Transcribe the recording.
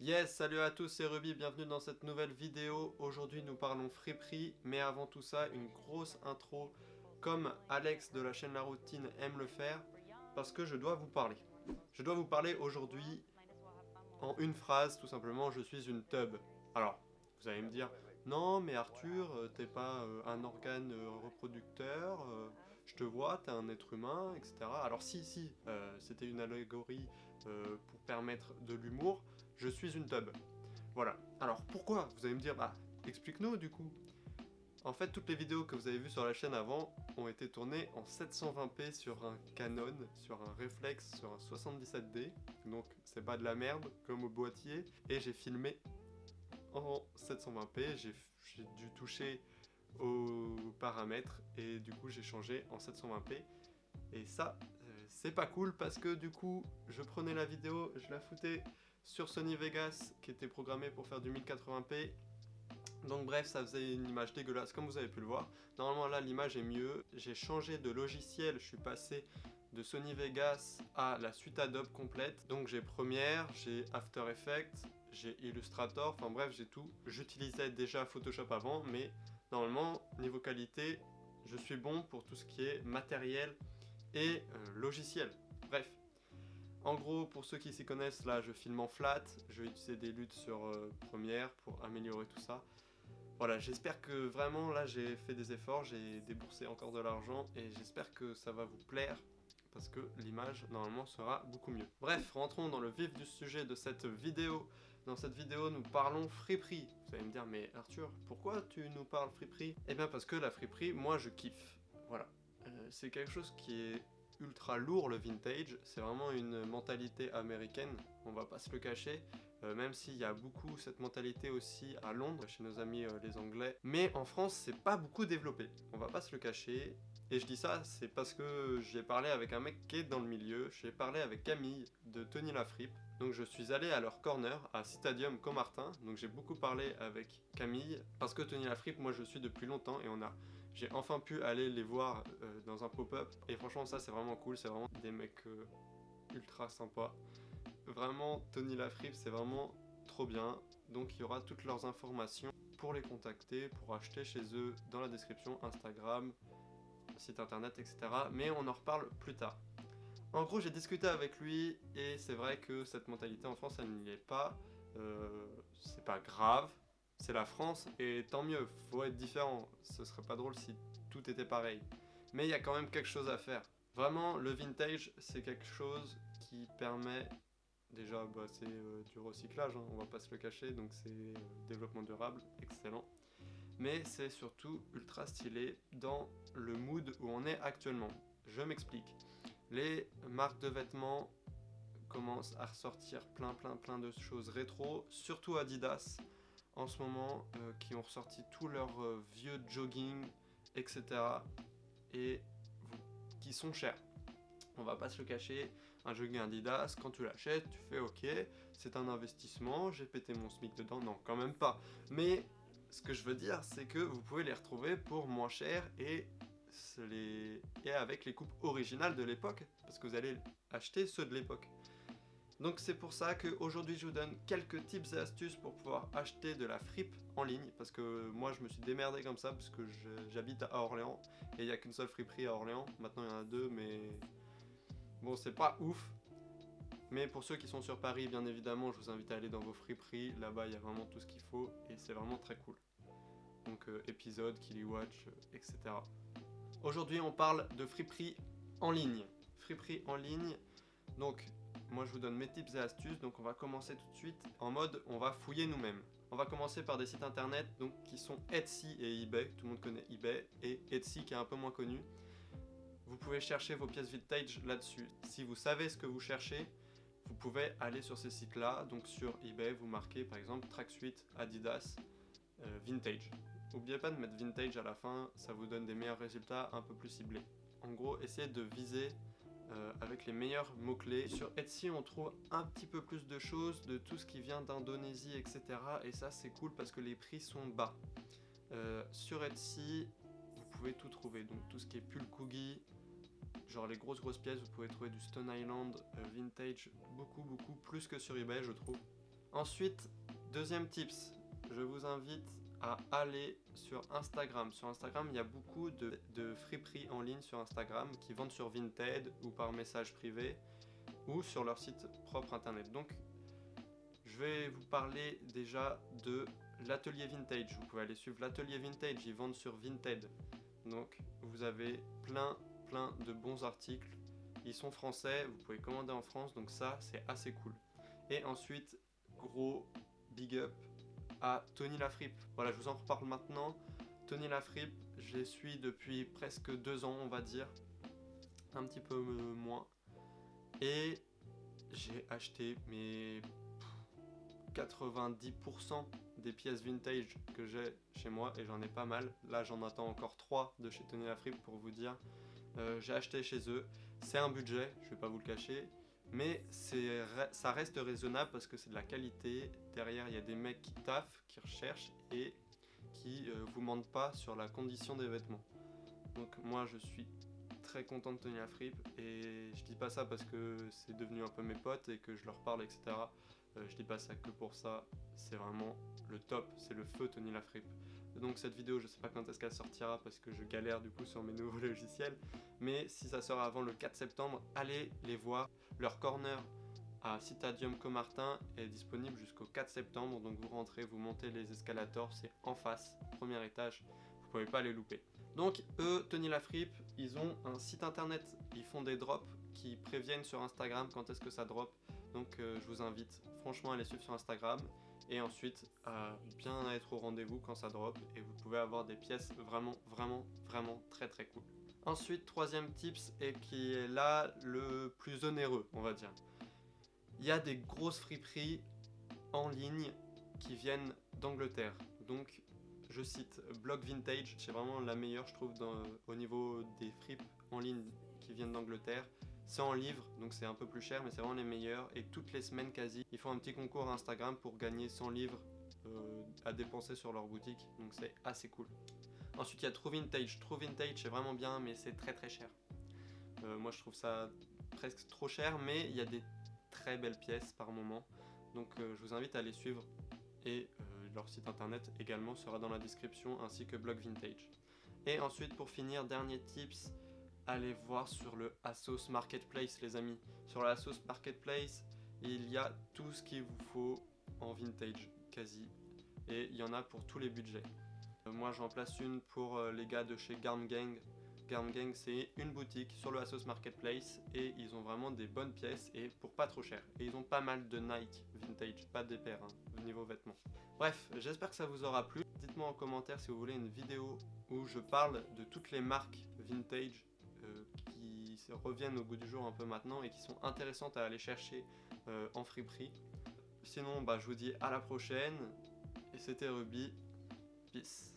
Yes, salut à tous, c'est Ruby, bienvenue dans cette nouvelle vidéo. Aujourd'hui nous parlons friperie, mais avant tout ça, une grosse intro, comme Alex de la chaîne La Routine aime le faire, parce que je dois vous parler. Je dois vous parler aujourd'hui en une phrase, tout simplement, je suis une tub. Alors, vous allez me dire, non mais Arthur, t'es pas un organe reproducteur, je te vois, t'es un être humain, etc. Alors si, c'était une allégorie pour permettre de l'humour, je suis une tub. Voilà. Alors pourquoi? Vous allez me dire, bah explique-nous du coup. En fait, toutes les vidéos que vous avez vues sur la chaîne avant ont été tournées en 720p sur un Canon, sur un réflexe, sur un 77D. Donc c'est pas de la merde comme au boîtier. Et j'ai filmé en 720p, j'ai dû toucher aux paramètres et du coup j'ai changé en 720p. Et ça, c'est pas cool parce que du coup, je prenais la vidéo, je la foutais sur Sony Vegas qui était programmé pour faire du 1080p. Donc bref, ça faisait une image dégueulasse comme vous avez pu le voir. Normalement là, l'image est mieux. J'ai changé de logiciel, je suis passé de Sony Vegas à la suite Adobe complète. Donc j'ai Premiere, j'ai After Effects, j'ai Illustrator, enfin bref, j'ai tout. J'utilisais déjà Photoshop avant, mais normalement, niveau qualité, je suis bon pour tout ce qui est matériel et logiciel. Bref. En gros, pour ceux qui s'y connaissent, là je filme en flat, je vais utiliser des luttes sur Premiere pour améliorer tout ça. Voilà, j'espère que vraiment là j'ai fait des efforts, j'ai déboursé encore de l'argent et j'espère que ça va vous plaire parce que l'image normalement sera beaucoup mieux. Bref, rentrons dans le vif du sujet de cette vidéo. Dans cette vidéo, nous parlons friperie. Vous allez me dire, mais Arthur, pourquoi tu nous parles friperie? Eh bien parce que la friperie, moi je kiffe. Voilà. C'est quelque chose qui est ultra lourd, le vintage. C'est vraiment une mentalité américaine, on va pas se le cacher. Même s'il y a beaucoup cette mentalité aussi à Londres, chez nos amis les Anglais. Mais en France, c'est pas beaucoup développé, on va pas se le cacher. Et je dis ça, c'est parce que j'ai parlé avec un mec qui est dans le milieu, j'ai parlé avec Camille de Tony Lafrippe. Donc je suis allé à leur corner, à Citadium Comartin, donc j'ai beaucoup parlé avec Camille, parce que Tony Lafrippe, moi je suis depuis longtemps, et j'ai enfin pu aller les voir dans un pop-up, et franchement ça c'est vraiment cool, c'est vraiment des mecs ultra sympas. Vraiment, Tony Lafrippe, c'est vraiment trop bien. Donc il y aura toutes leurs informations pour les contacter, pour acheter chez eux dans la description, Instagram, site internet, etc. Mais on en reparle plus tard. En gros, j'ai discuté avec lui et c'est vrai que cette mentalité en France, elle n'y est pas. C'est pas grave, c'est la France et tant mieux, faut être différent. Ce serait pas drôle si tout était pareil. Mais il y a quand même quelque chose à faire. Vraiment, le vintage, c'est quelque chose qui permet. Déjà, bah, c'est du recyclage, hein, on va pas se le cacher, donc c'est développement durable, excellent. Mais c'est surtout ultra stylé dans le mood où on est actuellement. Je m'explique. Les marques de vêtements commencent à ressortir plein de choses rétro, surtout Adidas en ce moment, qui ont ressorti tous leurs vieux jogging, etc. et qui sont chers. On va pas se le cacher, un jogging Adidas, quand tu l'achètes, tu fais ok, c'est un investissement, j'ai pété mon SMIC dedans, non, quand même pas. Mais ce que je veux dire, c'est que vous pouvez les retrouver pour moins cher et avec les coupes originales de l'époque, parce que vous allez acheter ceux de l'époque. Donc c'est pour ça qu'aujourd'hui je vous donne quelques tips et astuces pour pouvoir acheter de la fripe en ligne, parce que moi je me suis démerdé comme ça, parce que j'habite à Orléans, et il n'y a qu'une seule friperie à Orléans, maintenant il y en a deux, mais bon, c'est pas ouf, mais pour ceux qui sont sur Paris, bien évidemment, je vous invite à aller dans vos friperies. Là-bas, il y a vraiment tout ce qu'il faut et c'est vraiment très cool. Donc, épisode, Kiliwatch, etc. Aujourd'hui, on parle de friperie en ligne. Friperie en ligne, donc, moi je vous donne mes tips et astuces. Donc, on va commencer tout de suite en mode on va fouiller nous-mêmes. On va commencer par des sites internet donc, qui sont Etsy et eBay. Tout le monde connaît eBay et Etsy qui est un peu moins connu. Vous pouvez chercher vos pièces vintage là-dessus. Si vous savez ce que vous cherchez, vous pouvez aller sur ces sites-là. Donc sur eBay, vous marquez par exemple Tracksuit, Adidas, Vintage. N'oubliez pas de mettre Vintage à la fin, ça vous donne des meilleurs résultats un peu plus ciblés. En gros, essayez de viser avec les meilleurs mots-clés. Sur Etsy, on trouve un petit peu plus de choses, de tout ce qui vient d'Indonésie, etc. Et ça, c'est cool parce que les prix sont bas. Sur Etsy, vous pouvez tout trouver, donc tout ce qui est pull Coogie, genre les grosses pièces, vous pouvez trouver du Stone Island vintage beaucoup plus que sur eBay je trouve. Ensuite, deuxième tips, je vous invite à aller sur Instagram. Sur Instagram, il y a beaucoup de friperies en ligne sur Instagram qui vendent sur Vinted ou par message privé ou sur leur site propre internet. Donc, je vais vous parler déjà de l'atelier Vintage. Vous pouvez aller suivre l'atelier Vintage, ils vendent sur Vinted. Donc, vous avez plein de bons articles. Ils sont français, vous pouvez commander en France, donc ça, c'est assez cool. Et ensuite, gros big up à Tony Lafrippe. Voilà, je vous en reparle maintenant. Tony Lafrippe, je les suis depuis presque 2 ans, on va dire. Un petit peu moins. Et j'ai acheté mes 90% des pièces vintage que j'ai chez moi, et j'en ai pas mal. Là, j'en attends encore 3 de chez Tony Lafrippe pour vous dire. J'ai acheté chez eux. C'est un budget, je vais pas vous le cacher. Mais ça reste raisonnable parce que c'est de la qualité. Derrière, il y a des mecs qui taffent, qui recherchent et qui vous mentent pas sur la condition des vêtements. Donc moi, je suis très content de Tony Lafrippe et je dis pas ça parce que c'est devenu un peu mes potes et que je leur parle, etc. Je dis pas ça que pour ça. C'est vraiment le top, c'est le feu Tony Lafrippe. Donc cette vidéo, je sais pas quand est-ce qu'elle sortira parce que je galère du coup sur mes nouveaux logiciels. Mais si ça sort avant le 4 septembre, allez les voir. Leur corner à Citadium Comartin est disponible jusqu'au 4 septembre. Donc vous rentrez, vous montez les escalators, c'est en face, premier étage. Vous pouvez pas les louper. Donc eux, Tony Lafrippe, ils ont un site internet. Ils font des drops qui préviennent sur Instagram quand est-ce que ça drop. Donc je vous invite franchement à les suivre sur Instagram. Et ensuite à bien être au rendez-vous quand ça drop et vous pouvez avoir des pièces vraiment très cool. Ensuite, troisième tips et qui est là le plus onéreux, on va dire. Il y a des grosses friperies en ligne qui viennent d'Angleterre. Donc je cite Blog Vintage, c'est vraiment la meilleure je trouve au niveau des fripes en ligne qui viennent d'Angleterre. C'est en livre, donc c'est un peu plus cher, mais c'est vraiment les meilleurs. Et toutes les semaines quasi, ils font un petit concours Instagram pour gagner 100 livres à dépenser sur leur boutique. Donc c'est assez cool. Ensuite, il y a True Vintage. True Vintage, c'est vraiment bien, mais c'est très cher. Moi, je trouve ça presque trop cher, mais il y a des très belles pièces par moment. Donc je vous invite à les suivre. Et leur site internet également sera dans la description, ainsi que Blog Vintage. Et ensuite, pour finir, dernier tips, allez voir sur le ASOS Marketplace, les amis. Sur le ASOS Marketplace, il y a tout ce qu'il vous faut en vintage, quasi. Et il y en a pour tous les budgets. Moi, j'en place une pour les gars de chez Garm Gang. Garm Gang, c'est une boutique sur le ASOS Marketplace et ils ont vraiment des bonnes pièces et pour pas trop cher. Et ils ont pas mal de Nike vintage, pas des paires, au niveau vêtements. Bref, j'espère que ça vous aura plu. Dites-moi en commentaire si vous voulez une vidéo où je parle de toutes les marques vintage qui reviennent au goût du jour un peu maintenant et qui sont intéressantes à aller chercher en friperie. Sinon, je vous dis à la prochaine et c'était Ruby. Peace.